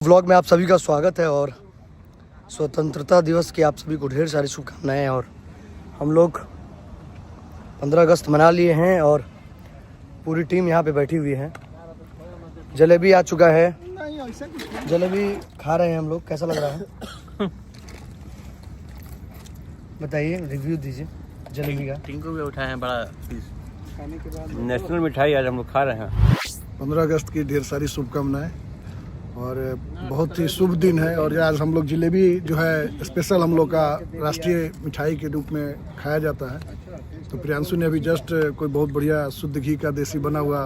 Vlog में आप सभी का स्वागत है और स्वतंत्रता दिवस की आप सभी को ढेर सारी शुभकामनाएं। और हम लोग 15 अगस्त मना लिए हैं और पूरी टीम यहाँ पे बैठी हुई है। जलेबी आ चुका है, जलेबी खा रहे हैं हम लोग। कैसा लग रहा है बताइए, रिव्यू दीजिए जलेबी का। टिंकू भी उठाए हैं बड़ा पीस। नेशनल मिठाई आज हम लोग खा रहे हैं। 15 अगस्त की ढेर सारी शुभकामनाएं और बहुत ही शुभ दिन है। और आज हम लोग जलेबी जो है स्पेशल हम लोग का राष्ट्रीय मिठाई के रूप में खाया जाता है। तो प्रियांशु ने अभी जस्ट कोई बहुत बढ़िया शुद्ध घी का देसी बना हुआ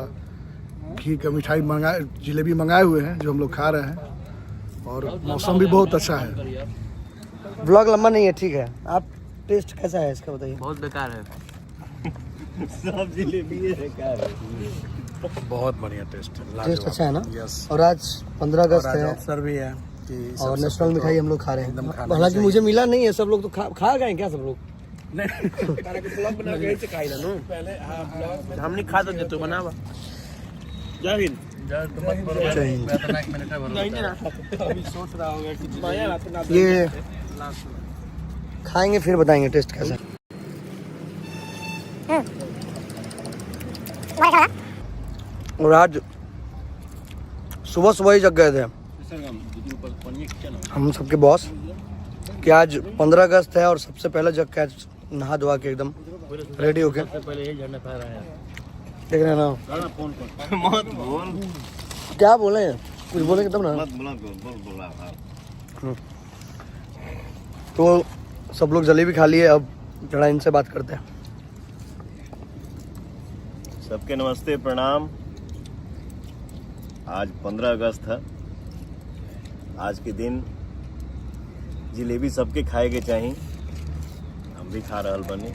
घी का मिठाई जलेबी मंगाए हुए हैं जो हम लोग खा रहे हैं। और मौसम भी बहुत अच्छा है। व्लॉग लंबा नहीं है, ठीक है। आप टेस्ट कैसा है इसका बताइए। बहुत बेकार है सब जलेबी बेकार है। बहुत बढ़िया टेस्ट टेस्ट अच्छा है ना। यस। और आज 15 अगस्त है अवसर भी है कि और नेशनल मिठाई हम लोग खा रहे एकदम हैं। खाना हालांकि चाहिए। मुझे मिला नहीं है, सब लोग तो खा गए क्या सब लोग। हम नहीं खा सकते तो बनावा। जय हिंद। ये खाएंगे फिर बताएंगे टेस्ट कैसा है। और आज सुबह सुबह ही जग गए थे हम सबके बॉस कि आज 15 अगस्त है और सबसे पहले जग के आज नहा धोआ के एकदम रेडी होके पहले ये झंडा फहरा है। देख रहे हैं ना। मत बोल। क्या बोले, कुछ बोलेंगे तब ना। तो सब लोग जलेबी खा लिए, अब जरा इनसे बात करते हैं। सबके नमस्ते, प्रणाम। आज 15 अगस्त है। आज के दिन जलेबी सबके खाए के चाहिए। हम भी खा रहल बनी।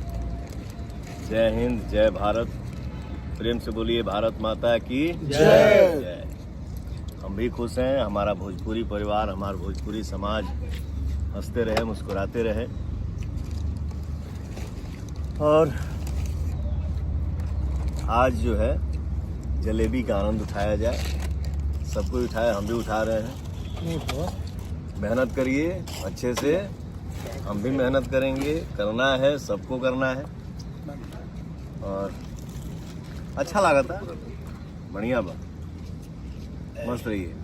जय हिंद, जय भारत। प्रेम से बोलिए भारत माता की जय। हम भी खुश हैं, हमारा भोजपुरी परिवार, हमारा भोजपुरी समाज हंसते रहे, मुस्कुराते रहे। और आज जो है जलेबी का आनंद उठाया जाए। सब कोई उठाए, हम भी उठा रहे हैं। मेहनत करिए अच्छे से, हम भी मेहनत करेंगे। करना है, सबको करना है। और अच्छा लगा था, बढ़िया बा, मस्त रहिए।